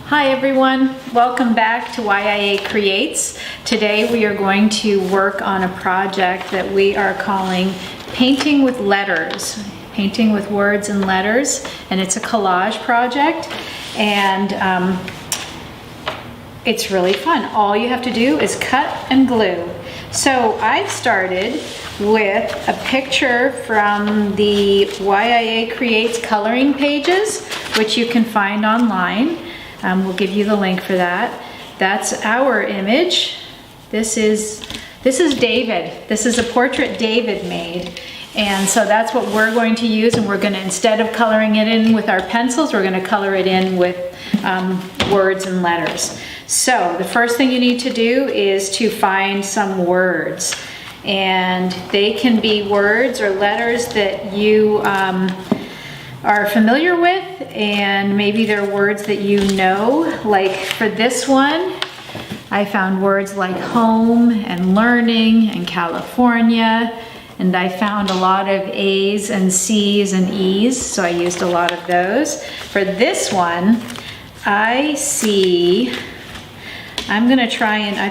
Hi everyone, welcome back to YIA Creates. Today we are going to work on a project that we are calling Painting with Letters. Painting with words and letters, and it's a collage project, and it's really fun. All you have to do is cut and glue. So I've started with a picture from the YIA Creates coloring pages, which you can find online. We'll give you the link for that. That's our image. This is David. This is a portrait David made. And so that's what we're going to use, and we're going to, instead of coloring it in with our pencils, we're going to color it in with words and letters. So the first thing you need to do is to find some words. And they can be words or letters that you are familiar with, and maybe they're words that you know. Like for this one, I found words like home and learning and California, and I found a lot of A's and C's and E's, so I used a lot of those. For this one, I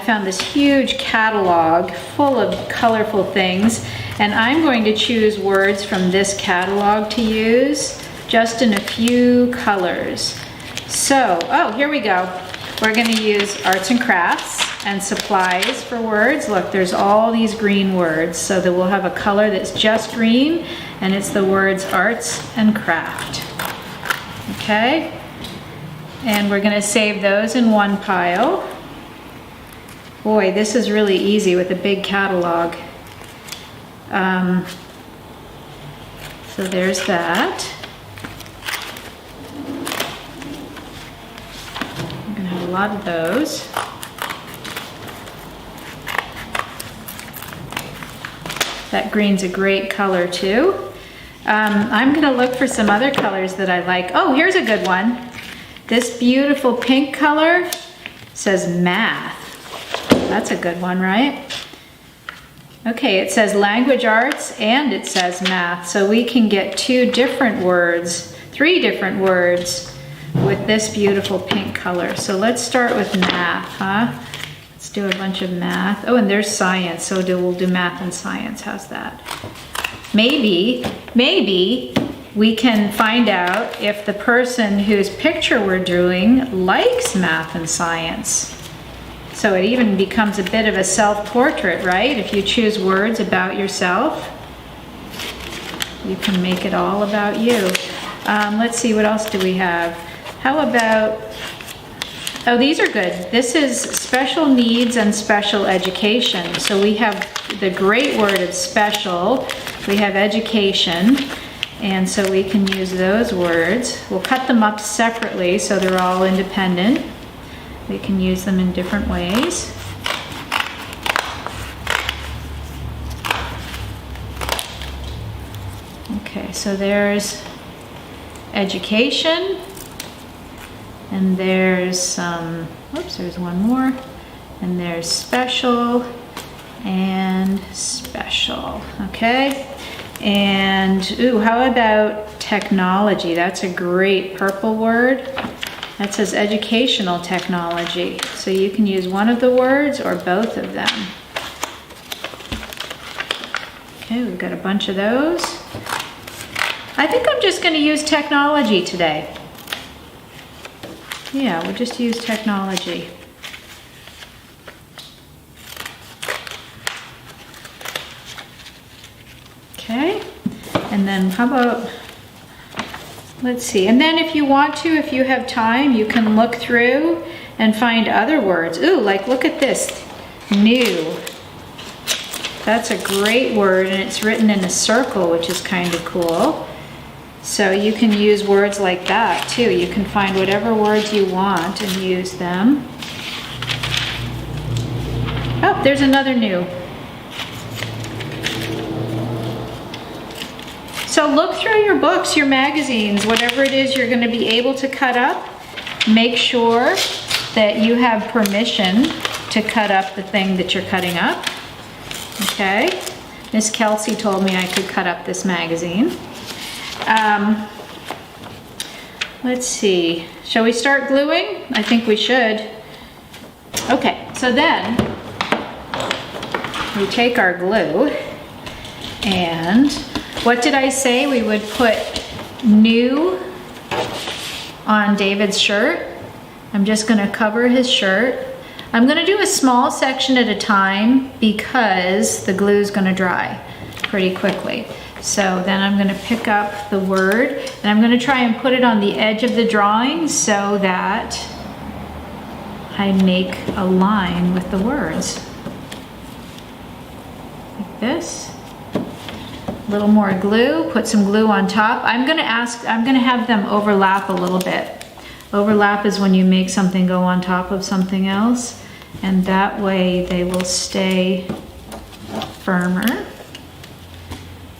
found this huge catalog full of colorful things, and I'm going to choose words from this catalog to use, just in a few colors. So, oh, here we go. We're going to use arts and crafts and supplies for words. Look, there's all these green words, so that we'll have a color that's just green, and it's the words arts and craft. Okay? And we're going to save those in one pile. Boy, this is really easy with a big catalog. So there's that. I'm gonna have a lot of those. That green's a great color too. I'm gonna look for some other colors that I like. Oh, here's a good one. This beautiful pink color says math. That's a good one, right? Okay, it says language arts and it says math. So we can get three different words with this beautiful pink color. So let's start with math, huh? Let's do a bunch of math. Oh, and there's science, so we'll do math and science. How's that? Maybe we can find out if the person whose picture we're doing likes math and science. So it even becomes a bit of a self-portrait, right? If you choose words about yourself, you can make it all about you. Let's see, what else do we have? How about, oh, these are good. This is special needs and special education. So we have the great word of special, we have education, and so we can use those words. We'll cut them up separately so they're all independent. We can use them in different ways. Okay, so there's education, and there's some, oops, there's one more, and there's special and special, okay? And, ooh, how about technology? That's a great purple word. That says educational technology. So you can use one of the words or both of them. Okay, we've got a bunch of those. I think I'm just going to use technology today. Yeah, we'll just use technology. Okay, and then how about, let's see, and then if you want to, if you have time, you can look through and find other words. Ooh, like look at this, new. That's a great word, and it's written in a circle, which is kind of cool. So you can use words like that too. You can find whatever words you want and use them. Oh, there's another new. So look through your books, your magazines, whatever it is you're going to be able to cut up. Make sure that you have permission to cut up the thing that you're cutting up. Okay? Miss Kelsey told me I could cut up this magazine. Let's see, shall we start gluing? I think we should. Okay, so then we take our glue, and what did I say? We would put new on David's shirt. I'm just gonna cover his shirt. I'm gonna do a small section at a time because the glue is gonna dry pretty quickly. So then I'm gonna pick up the word and I'm gonna try and put it on the edge of the drawing so that I make a line with the words. Like this. A little more glue, put some glue on top. I'm gonna have them overlap a little bit. Overlap is when you make something go on top of something else, and that way they will stay firmer.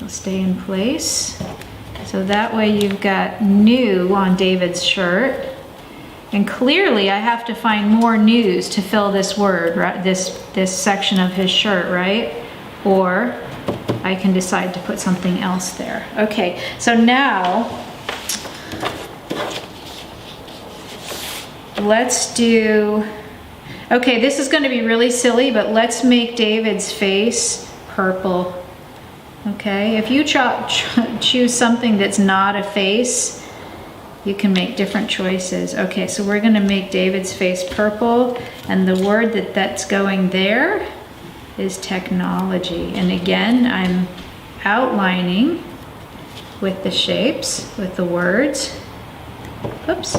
They'll stay in place. So that way you've got new on David's shirt. And clearly I have to find more news to fill this word, right? This section of his shirt, right? Or I can decide to put something else there. Okay, so now let's do, okay, this is gonna be really silly, but let's make David's face purple. Okay, if you choose something that's not a face, you can make different choices. Okay, so we're gonna make David's face purple, and the word that's going there is technology. And again, I'm outlining with the shapes, with the words. Oops.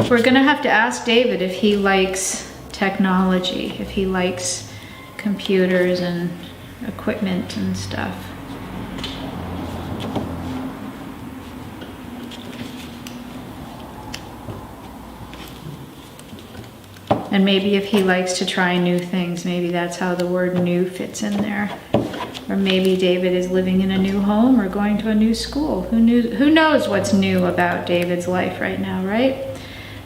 We're gonna have to ask David if he likes technology, if he likes computers and equipment and stuff. And maybe if he likes to try new things, maybe that's how the word new fits in there. Or maybe David is living in a new home or going to a new school. Who knows what's new about David's life right now, right?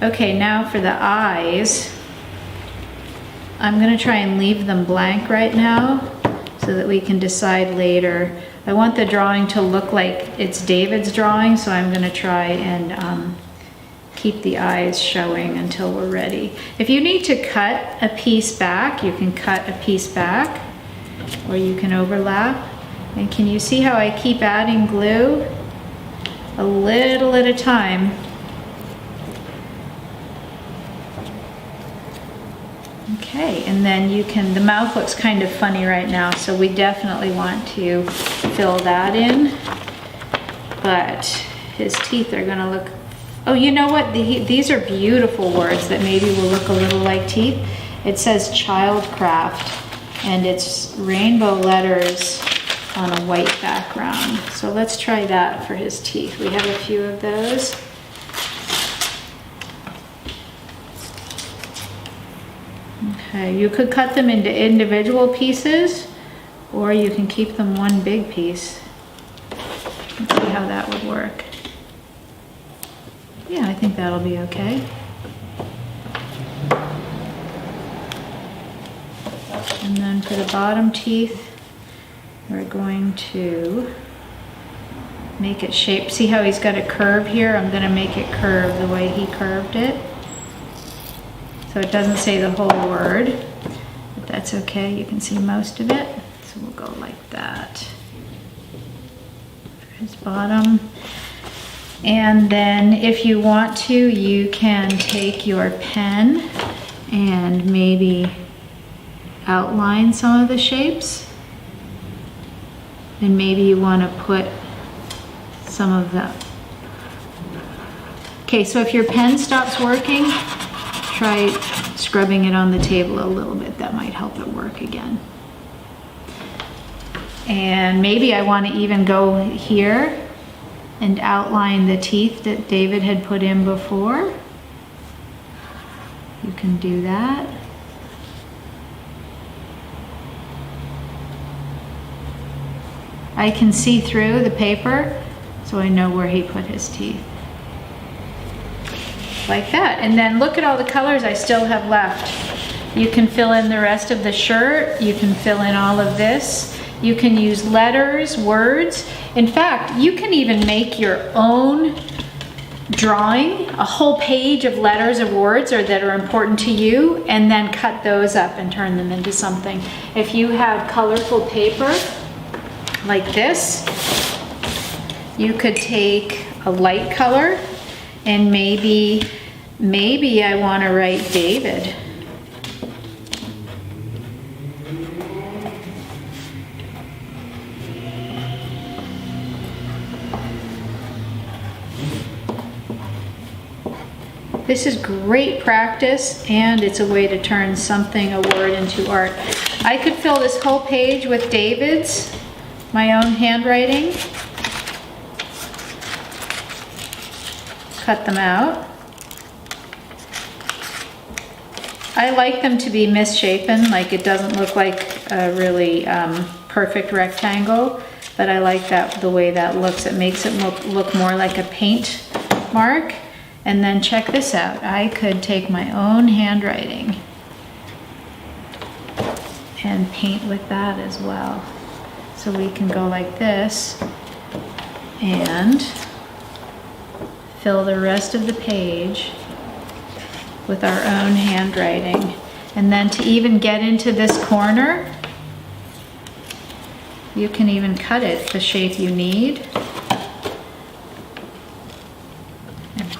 Okay, now for the eyes. I'm gonna try and leave them blank right now so that we can decide later. I want the drawing to look like it's David's drawing, so I'm gonna try and keep the eyes showing until we're ready. If you need to cut a piece back, you can cut a piece back, or you can overlap. And can you see how I keep adding glue? A little at a time. Okay, and then you can, the mouth looks kind of funny right now, so we definitely want to fill that in. But his teeth are gonna look, oh, you know what? These are beautiful words that maybe will look a little like teeth. It says childcraft, and it's rainbow letters on a white background. So let's try that for his teeth. We have a few of those. Okay, you could cut them into individual pieces, or you can keep them one big piece. Let's see how that would work. Yeah, I think that'll be okay. And then for the bottom teeth, we're going to make it shape. See how he's got a curve here? I'm gonna make it curve the way he curved it. So it doesn't say the whole word, but that's okay. You can see most of it. So we'll go like that for his bottom. And then if you want to, you can take your pen and maybe outline some of the shapes. And maybe you want to put some of the... Okay, so if your pen stops working, try scrubbing it on the table a little bit. That might help it work again. And maybe I want to even go here and outline the teeth that David had put in before. You can do that. I can see through the paper, so I know where he put his teeth. Like that. And then look at all the colors I still have left. You can fill in the rest of the shirt. You can fill in all of this. You can use letters, words. In fact, you can even make your own drawing, a whole page of letters or words or that are important to you, and then cut those up and turn them into something. If you have colorful paper like this, you could take a light color and maybe I want to write David. This is great practice, and it's a way to turn something, a word, into art. I could fill this whole page with David's, my own handwriting. Cut them out. I like them to be misshapen, like it doesn't look like a really perfect rectangle, but I like that the way that looks. It makes it look more like a paint mark. And then check this out. I could take my own handwriting and paint with that as well. So we can go like this and fill the rest of the page with our own handwriting. And then to even get into this corner, you can even cut it the shape you need.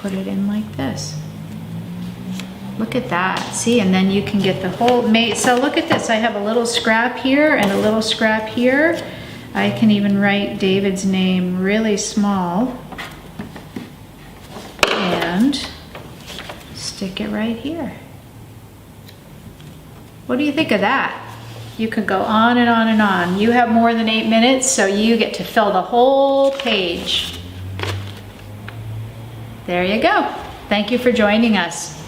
Put it in like this. Look at that. See, and then you can get the whole so look at this. I have a little scrap here and a little scrap here. I can even write David's name really small and stick it right here. What do you think of that? You could go on and on and on. You have more than 8 minutes, so you get to fill the whole page. There you go. Thank you for joining us.